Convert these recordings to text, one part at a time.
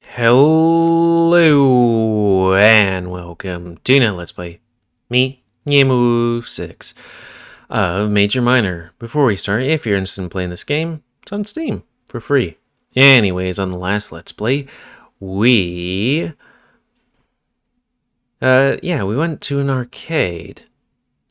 Hello and welcome to another Let's Play. Me, GamerWolfSix, Major Minor. Before we start, if you're interested in playing this game, it's on Steam for free. Anyways, on the last Let's Play, we went to an arcade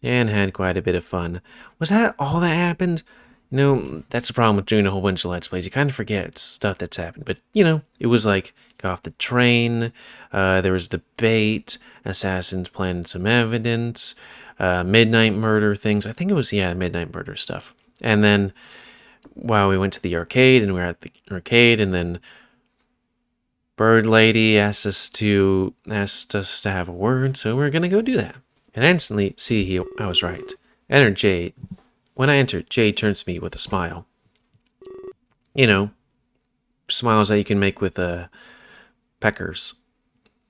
and had quite a bit of fun. Was that all that happened? You know, that's the problem with doing a whole bunch of Let's Plays. You kind of forget stuff that's happened. But, you know, it was like, got off the train, there was debate, assassins planted some evidence, midnight murder things. I think it was, midnight murder stuff. And then, we went to the arcade, and we were at the arcade, and then Bird Lady asked us to have a word, so we're going to go do that. And instantly, I was right. Enter Jade. When I entered, Jade turns to me with a smile. You know, smiles that you can make with peckers.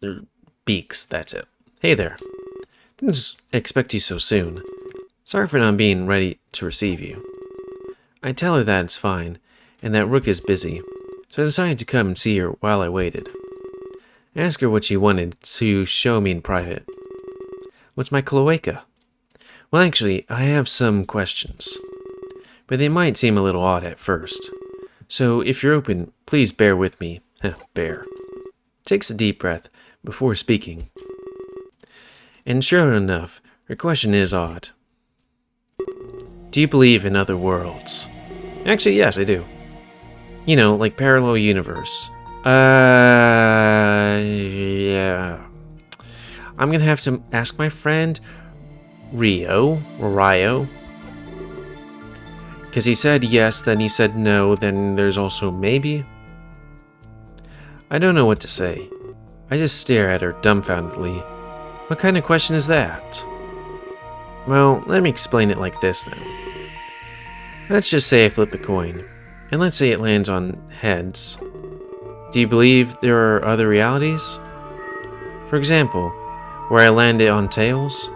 Or beaks, that's it. Hey there. Didn't expect you so soon. Sorry for not being ready to receive you. I tell her that it's fine, and that Rook is busy, so I decided to come and see her while I waited. I asked her what she wanted to show me in private. What's my cloaca? Well, actually, I have some questions, but they might seem a little odd at first. So, if you're open, please bear with me. Bear. Takes a deep breath before speaking. And sure enough, her question is odd. Do you believe in other worlds? Actually, yes, I do. You know, like parallel universe. Yeah. I'm gonna have to ask my friend Rio, because he said yes, then he said no, then there's also maybe. I don't know what to say. I just stare at her dumbfoundedly. What kind of question is that? Well, let me explain it like this then. Let's just say I flip a coin, and let's say it lands on heads. Do you believe there are other realities? For example, where I landed on tails?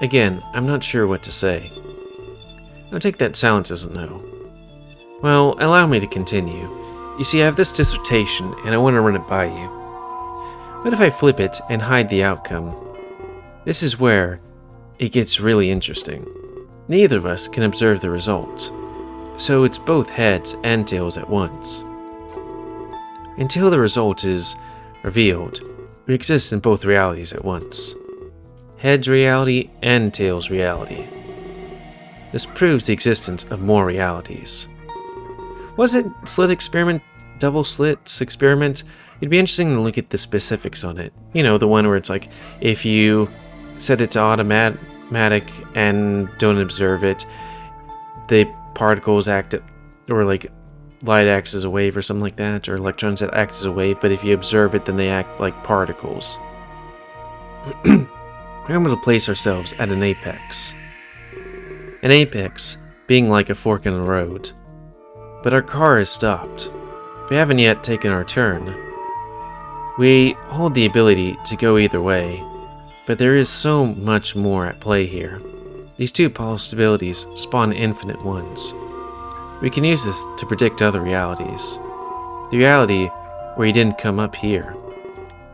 Again, I'm not sure what to say. I'll take that silence as a no. Well, allow me to continue. You see, I have this dissertation, and I want to run it by you. What if I flip it and hide the outcome? This is where it gets really interesting. Neither of us can observe the result, so it's both heads and tails at once. Until the result is revealed, we exist in both realities at once. Head's reality and tail's reality. This proves the existence of more realities. Was it slit experiment, double slits experiment? It'd be interesting to look at the specifics on it. You know, the one where it's like, if you set it to automatic and don't observe it, the particles act, or like light acts as a wave or something like that, or electrons that act as a wave, but if you observe it, then they act like particles. We're able to place ourselves at an apex. An apex being like a fork in the road. But our car is stopped. We haven't yet taken our turn. We hold the ability to go either way, but there is so much more at play here. These two possibilities spawn infinite ones. We can use this to predict other realities. The reality where you didn't come up here.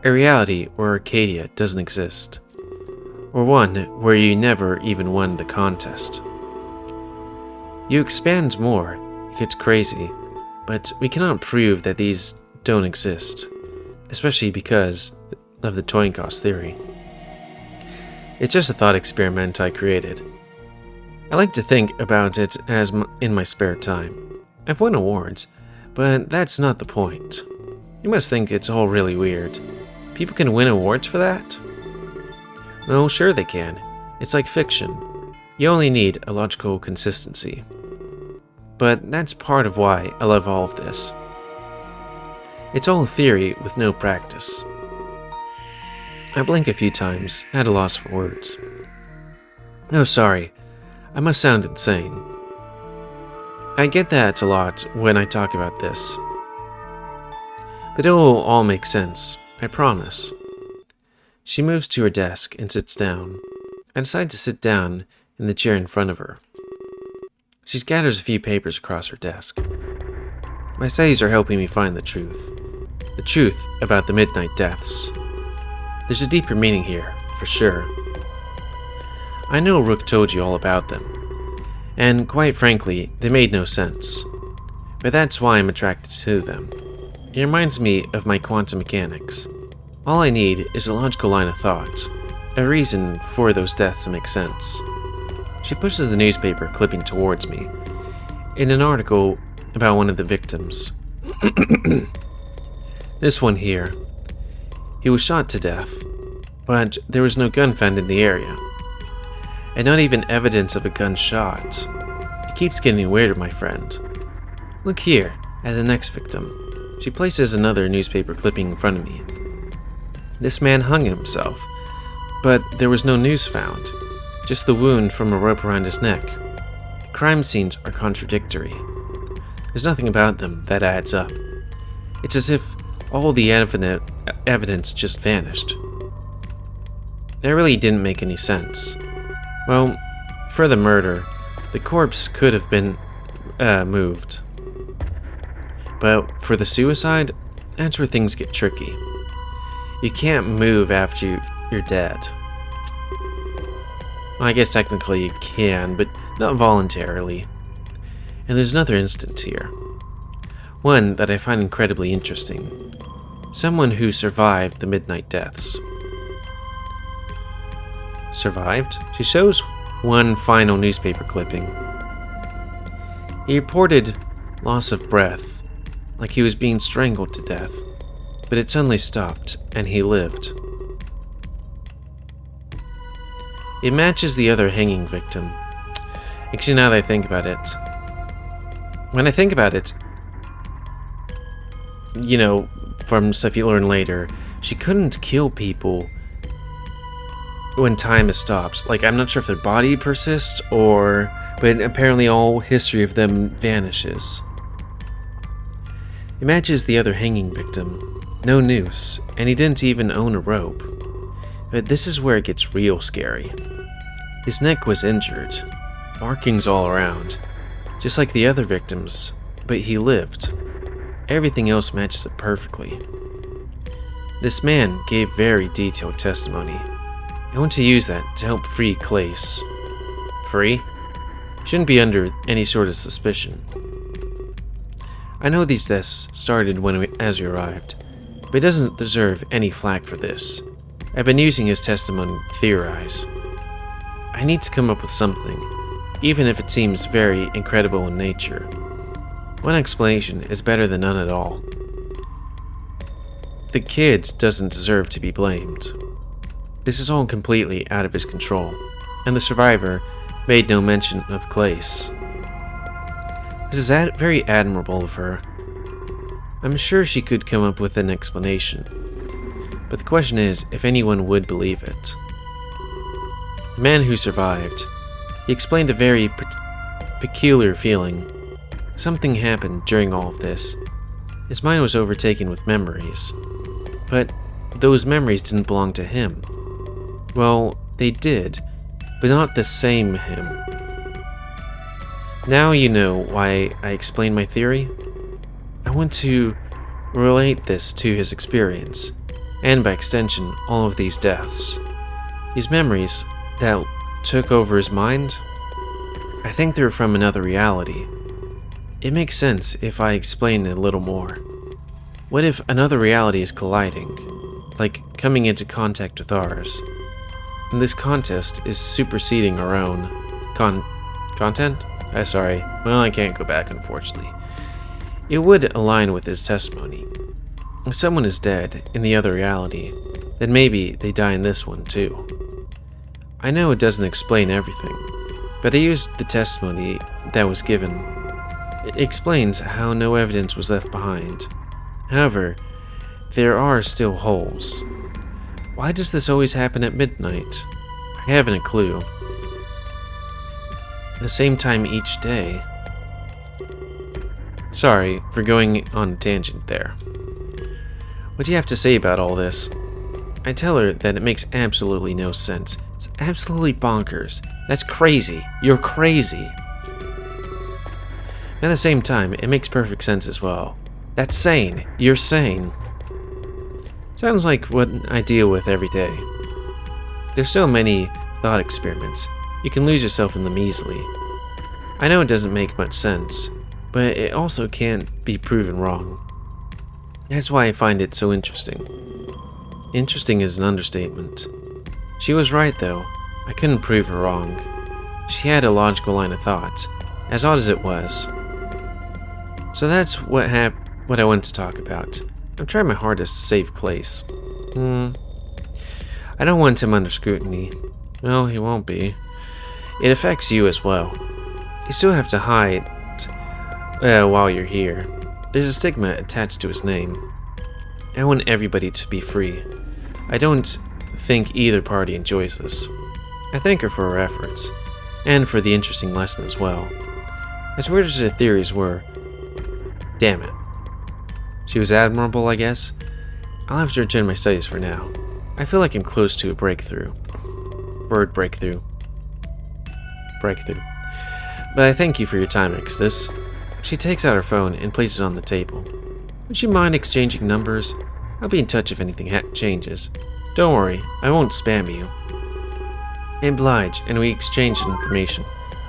A reality where Arcadia doesn't exist. Or one where you never even won the contest. You expand more, it gets crazy, but we cannot prove that these don't exist, especially because of the toy cost theory. It's just a thought experiment I created. I like to think about it as in my spare time. I've won awards, but that's not the point. You must think it's all really weird. People can win awards for that? No, sure they can. It's like fiction. You only need a logical consistency. But that's part of why I love all of this. It's all theory with no practice. I blink a few times, at a loss for words. Oh, sorry. I must sound insane. I get that a lot when I talk about this. But it will all make sense, I promise. She moves to her desk and sits down. I decide to sit down in the chair in front of her. She scatters a few papers across her desk. My studies are helping me find the truth. the truth about the midnight deaths. There's a deeper meaning here, for sure. I know Rook told you all about them, and quite frankly, they made no sense. But that's why I'm attracted to them. It reminds me of my quantum mechanics. All I need is a logical line of thought, a reason for those deaths to make sense. She pushes the newspaper clipping towards me. In an article about one of the victims. This one here. He was shot to death, but there was no gun found in the area. And not even evidence of a gunshot. It keeps getting weirder, my friend. Look here, at the next victim. She places another newspaper clipping in front of me. This man hung himself, but there was no news found, just the wound from a rope around his neck. The crime scenes are contradictory. There's nothing about them that adds up. It's as if all the evidence just vanished. That really didn't make any sense. Well, for the murder, the corpse could have been moved. But for the suicide, that's where things get tricky. You can't move after you're dead. Well, I guess technically you can, but not voluntarily. And there's another instance here. One that I find incredibly interesting. Someone who survived the midnight deaths. Survived? She shows one final newspaper clipping. He reported loss of breath, like he was being strangled to death, but it suddenly stopped, and he lived. It matches the other hanging victim. Actually, now that I think about it, when I think about it, you know, from stuff you learn later, she couldn't kill people when time has stopped. Like, I'm not sure if their body persists or... but apparently all history of them vanishes. It matches the other hanging victim. No noose, and he didn't even own a rope. But this is where it gets real scary. His neck was injured, markings all around, just like the other victims, but he lived. Everything else matches it perfectly. This man gave very detailed testimony. I want to use that to help free Clace. Free? Shouldn't be under any sort of suspicion. I know these deaths started as we arrived, but he doesn't deserve any flack for this. I've been using his testimony to theorize. I need to come up with something, even if it seems very incredible in nature. One explanation is better than none at all. The kid doesn't deserve to be blamed. This is all completely out of his control, and the survivor made no mention of Clace. This is very admirable of her. I'm sure she could come up with an explanation, but the question is if anyone would believe it. The man who survived, he explained a very peculiar feeling. Something happened during all of this. His mind was overtaken with memories, but those memories didn't belong to him. Well, they did, but not the same him. Now you know why I explained my theory. I want to relate this to his experience, and by extension, all of these deaths. These memories that took over his mind, I think they're from another reality. It makes sense if I explain it a little more. What if another reality is colliding, like coming into contact with ours, and this contest is superseding our own content? Sorry, well, I can't go back, unfortunately. It would align with his testimony. If someone is dead in the other reality, then maybe they die in this one too. I know it doesn't explain everything, but I used the testimony that was given. It explains how no evidence was left behind. However, there are still holes. Why does this always happen at midnight? I haven't a clue. The same time each day. Sorry for going on a tangent there. What do you have to say about all this? I tell her that it makes absolutely no sense. It's absolutely bonkers. That's crazy. You're crazy. At the same time, it makes perfect sense as well. That's sane. You're sane. Sounds like what I deal with every day. There's so many thought experiments. You can lose yourself in them easily. I know it doesn't make much sense, but it also can't be proven wrong. That's why I find it so interesting. Interesting is an understatement. She was right, though. I couldn't prove her wrong. She had a logical line of thought, as odd as it was. So that's what I wanted to talk about. I'm trying my hardest to save Clace. I don't want him under scrutiny. No, he won't be. It affects you as well. You still have to hide while you're here. There's a stigma attached to his name. I want everybody to be free. I don't think either party enjoys this. I thank her for her efforts, and for the interesting lesson as well. As weird as her theories were, damn it. She was admirable, I guess. I'll have to return to my studies for now. I feel like I'm close to a breakthrough. Word breakthrough. Breakthrough. But I thank you for your time, Exodus. She takes out her phone and places it on the table. Would you mind exchanging numbers? I'll be in touch if anything changes. Don't worry, I won't spam you. I oblige, and we exchange information.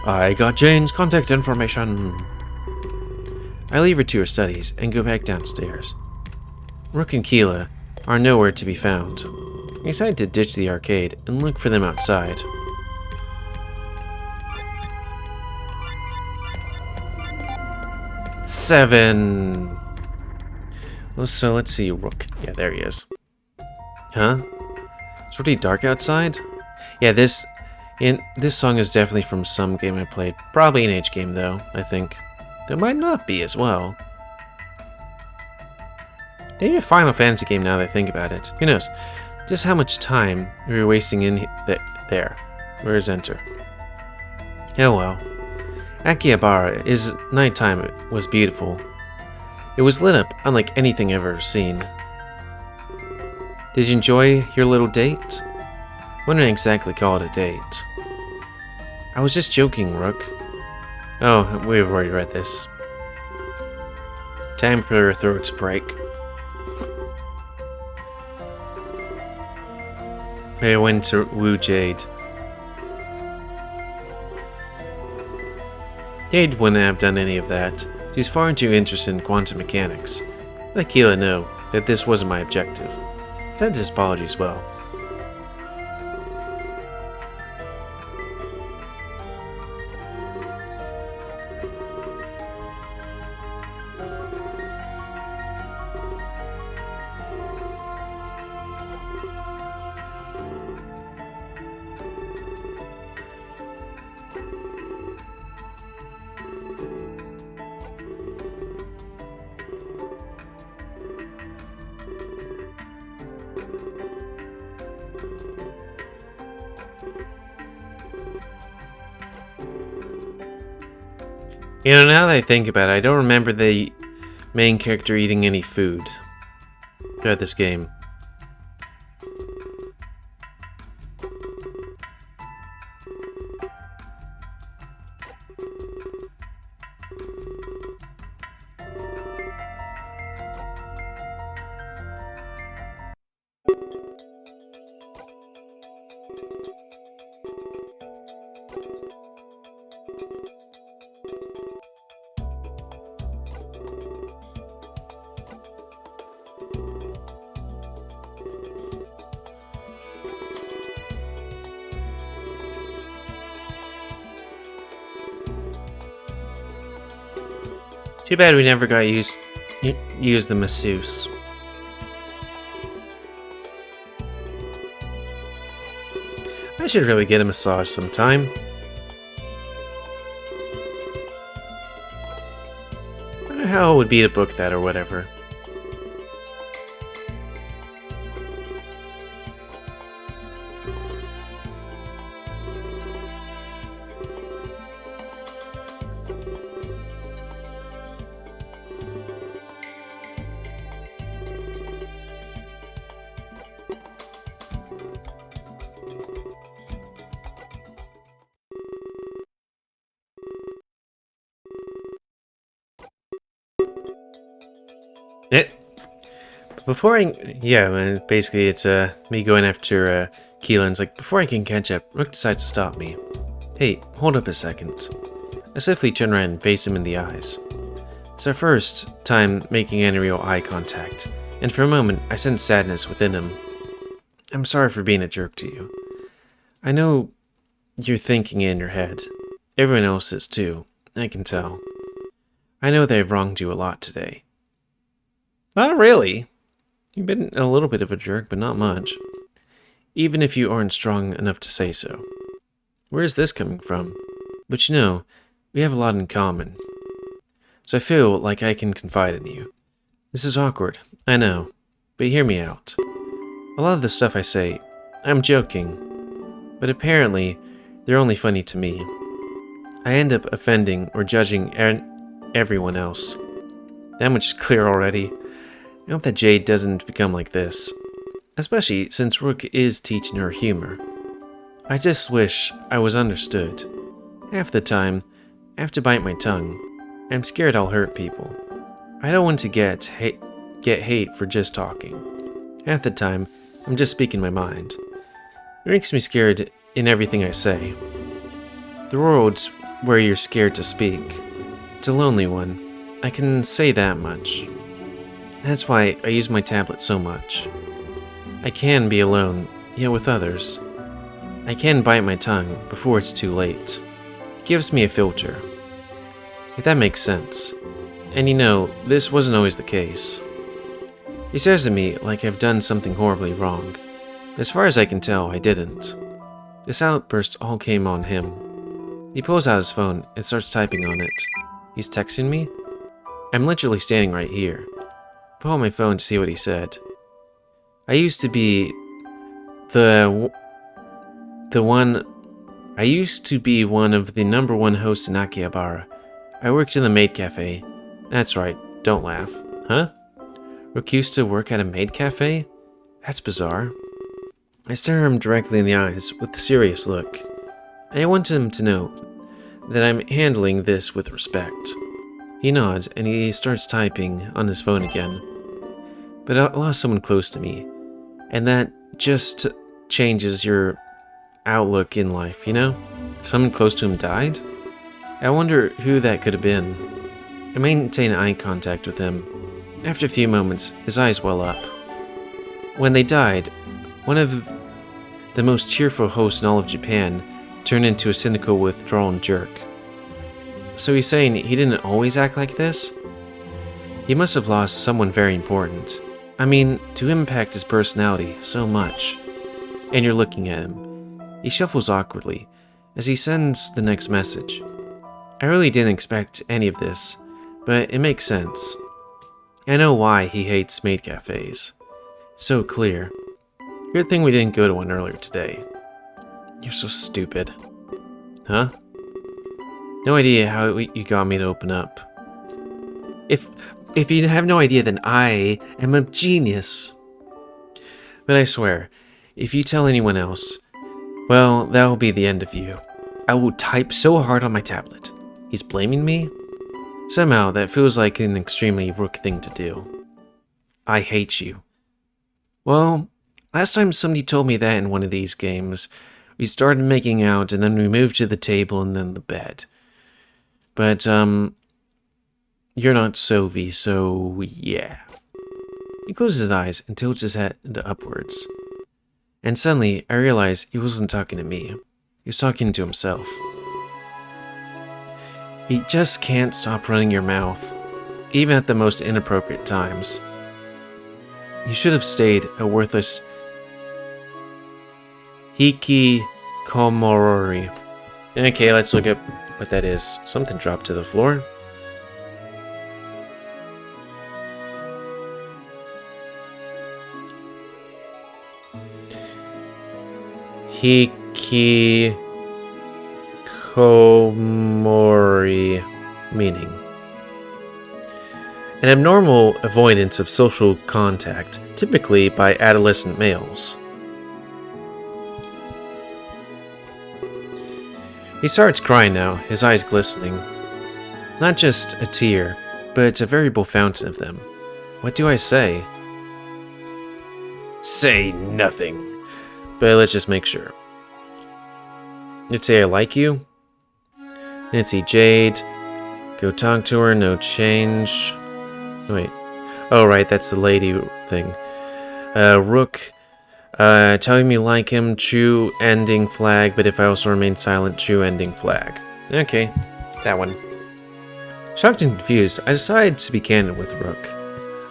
I got Jane's contact information. I leave her to her studies and go back downstairs. Rook and Keela are nowhere to be found. I decide to ditch the arcade and look for them outside. Seven. So let's see, Rook. Yeah, there he is. Huh? It's pretty dark outside? Yeah, this song is definitely from some game I played. Probably an H game though, I think. There might not be as well. Maybe a Final Fantasy game now that I think about it. Who knows? Just how much time we were wasting in there. Where's Enter? Oh well. Akihabara's nighttime was beautiful. It was lit up unlike anything I've ever seen. Did you enjoy your little date? Wouldn't exactly call it a date. I was just joking, Rook. Oh, we've already read this. Time for her throat to break. I went to woo Jade. Jade wouldn't have done any of that. She's far too interested in quantum mechanics. Let Keela know that this wasn't my objective. Send his apology as well. You know, now that I think about it, I don't remember the main character eating any food throughout this game. Too bad we never got use the masseuse. I should really get a massage sometime. I wonder how it would be to book that or whatever. Before I... Yeah, man, basically it's me going after Keelan's like, before I can catch up, Rook decides to stop me. Hey, hold up a second. I swiftly turn around and face him in the eyes. It's our first time making any real eye contact, and for a moment I sense sadness within him. I'm sorry for being a jerk to you. I know you're thinking in your head. Everyone else is too, I can tell. I know that I've wronged you a lot today. Not really. You've been a little bit of a jerk, but not much. Even if you aren't strong enough to say so. Where is this coming from? But you know, we have a lot in common. So I feel like I can confide in you. This is awkward, I know, but hear me out. A lot of the stuff I say, I'm joking, but apparently they're only funny to me. I end up offending or judging everyone else. That much is clear already. I hope that Jade doesn't become like this, especially since Rook is teaching her humor. I just wish I was understood. Half the time, I have to bite my tongue. I'm scared I'll hurt people. I don't want to get hate for just talking. Half the time, I'm just speaking my mind. It makes me scared in everything I say. The world's where you're scared to speak. It's a lonely one. I can say that much. That's why I use my tablet so much. I can be alone, yet with others. I can bite my tongue before it's too late. It gives me a filter. If that makes sense. And you know, this wasn't always the case. He stares at me like I've done something horribly wrong. As far as I can tell, I didn't. This outburst all came on him. He pulls out his phone and starts typing on it. He's texting me? I'm literally standing right here. I pull out my phone to see what he said. I used to be one of the #1 hosts in Akihabara. I worked in the maid cafe. That's right, don't laugh. Huh? Rook used to work at a maid cafe? That's bizarre. I stare him directly in the eyes with a serious look. I want him to know that I'm handling this with respect. He nods and he starts typing on his phone again. But I lost someone close to me, and that just changes your outlook in life, you know? Someone close to him died? I wonder who that could have been. I maintain eye contact with him. After a few moments, his eyes well up. When they died, one of the most cheerful hosts in all of Japan turned into a cynical, withdrawn jerk. So he's saying he didn't always act like this? He must have lost someone very important. I mean, to impact his personality so much. And you're looking at him. He shuffles awkwardly as he sends the next message. I really didn't expect any of this, but it makes sense. I know why he hates maid cafes. So clear. Good thing we didn't go to one earlier today. You're so stupid. Huh? No idea how you got me to open up. If you have no idea, then I am a genius. But I swear, if you tell anyone else, well, that will be the end of you. I will type so hard on my tablet. He's blaming me? Somehow, that feels like an extremely Rook thing to do. I hate you. Well, last time somebody told me that in one of these games, we started making out and then we moved to the table and then the bed. But, you're not Sovi, so yeah. He closes his eyes and tilts his head upwards. And suddenly, I realize he wasn't talking to me. He was talking to himself. You just can't stop running your mouth, even at the most inappropriate times. You should have stayed a worthless hikikomori. Okay, let's look at what that is. Something dropped to the floor. Hikikomori, meaning an abnormal avoidance of social contact, typically by adolescent males. He starts crying now, his eyes glistening. Not just a tear, but a veritable fountain of them. What do I say? Say nothing. But let's just make sure. You'd say I like you? Let's see, Jade. Go talk to her, no change. Wait. Oh, right, that's the lady thing. Rook. Telling me like him, chew ending flag, but if I also remain silent, chew ending flag. Okay, that one. Shocked and confused, I decided to be candid with Rook.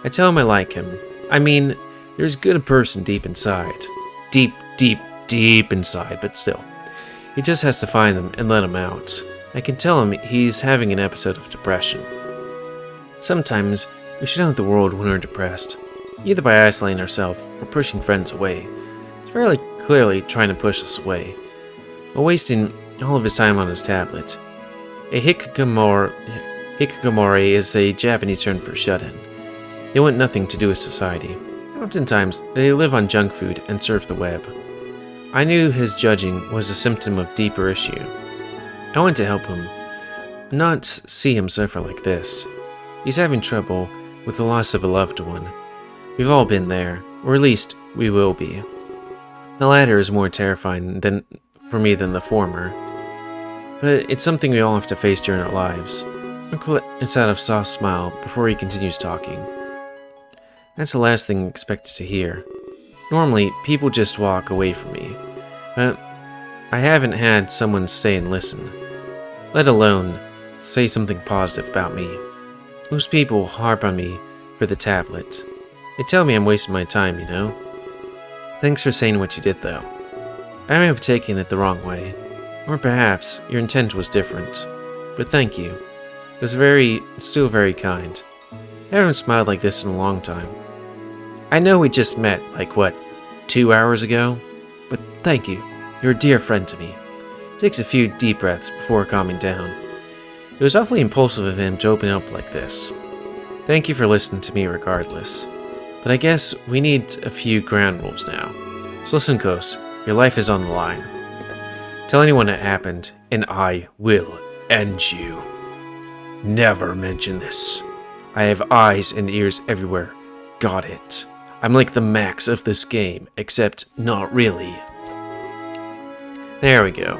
I tell him I like him. I mean, there's good a person deep inside. Deep, deep, deep inside, but still. He just has to find them and let them out. I can tell him he's having an episode of depression. Sometimes, we should know the world when we're depressed, either by isolating ourselves or pushing friends away. He's fairly clearly trying to push us away, while wasting all of his time on his tablet. A hikikomori is a Japanese term for shut-in. They want nothing to do with society. Oftentimes, they live on junk food and surf the web. I knew his judging was a symptom of deeper issue. I wanted to help him, not see him suffer like this. He's having trouble with the loss of a loved one. We've all been there, or at least we will be. The latter is more terrifying for me than the former, but it's something we all have to face during our lives. It's out of soft smile before he continues talking. That's the last thing I expected to hear. Normally, people just walk away from me, but I haven't had someone stay and listen, let alone say something positive about me. Most people harp on me for the tablet. They tell me I'm wasting my time, you know? Thanks for saying what you did, though. I may have taken it the wrong way, or perhaps your intent was different, but thank you. It was still very kind. I haven't smiled like this in a long time. I know we just met, 2 hours ago? But thank you. You're a dear friend to me. He takes a few deep breaths before calming down. It was awfully impulsive of him to open up like this. Thank you for listening to me regardless. But I guess we need a few ground rules now. So listen close. Your life is on the line. Tell anyone it happened, and I will end you. Never mention this. I have eyes and ears everywhere. Got it. I'm like the Max of this game, except not really. There we go.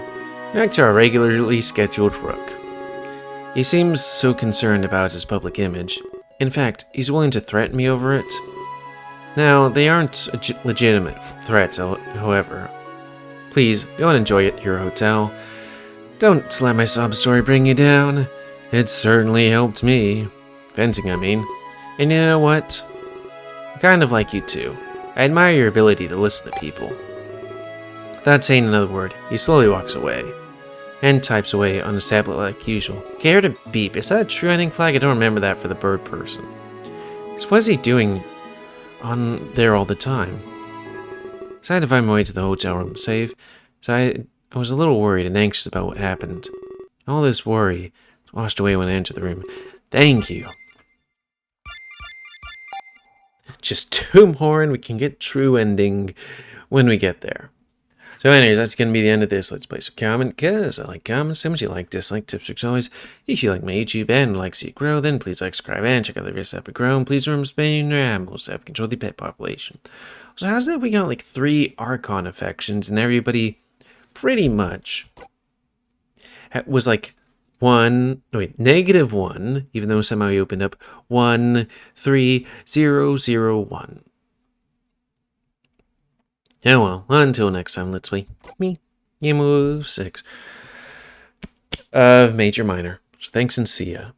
Back to our regularly scheduled Rook. He seems so concerned about his public image. In fact, he's willing to threaten me over it. Now, they aren't legitimate threats, however. Please, go and enjoy it at your hotel. Don't let my sob story bring you down. It certainly helped me. Venting, I mean. And you know what? I kind of like you too. I admire your ability to listen to people. Without saying another word, he slowly walks away, and types away on his tablet like usual. Okay, I heard a beep. Is that a true ending flag? I don't remember that for the bird person. So what is he doing on there all the time? So I had to find my way to the hotel room save, so I was a little worried and anxious about what happened. All this worry washed away when I entered the room. Thank you. Just 2 more and we can get true ending when we get there. So anyways, that's going to be the end of this Let's Play. So comment, because I like comments, so much you like, dislike, tips, tricks, always. If you like my YouTube and would like to see it grow, then please like, subscribe, and check out the videos that have grown. Please remember spaying your animals to help control the pet population. So how's that we got 3 Archon affections and everybody pretty much was -1, even though somehow he opened up 13001. Oh well, until next time, let's play me, GamerWolfSix of Major Minor. So thanks and see ya.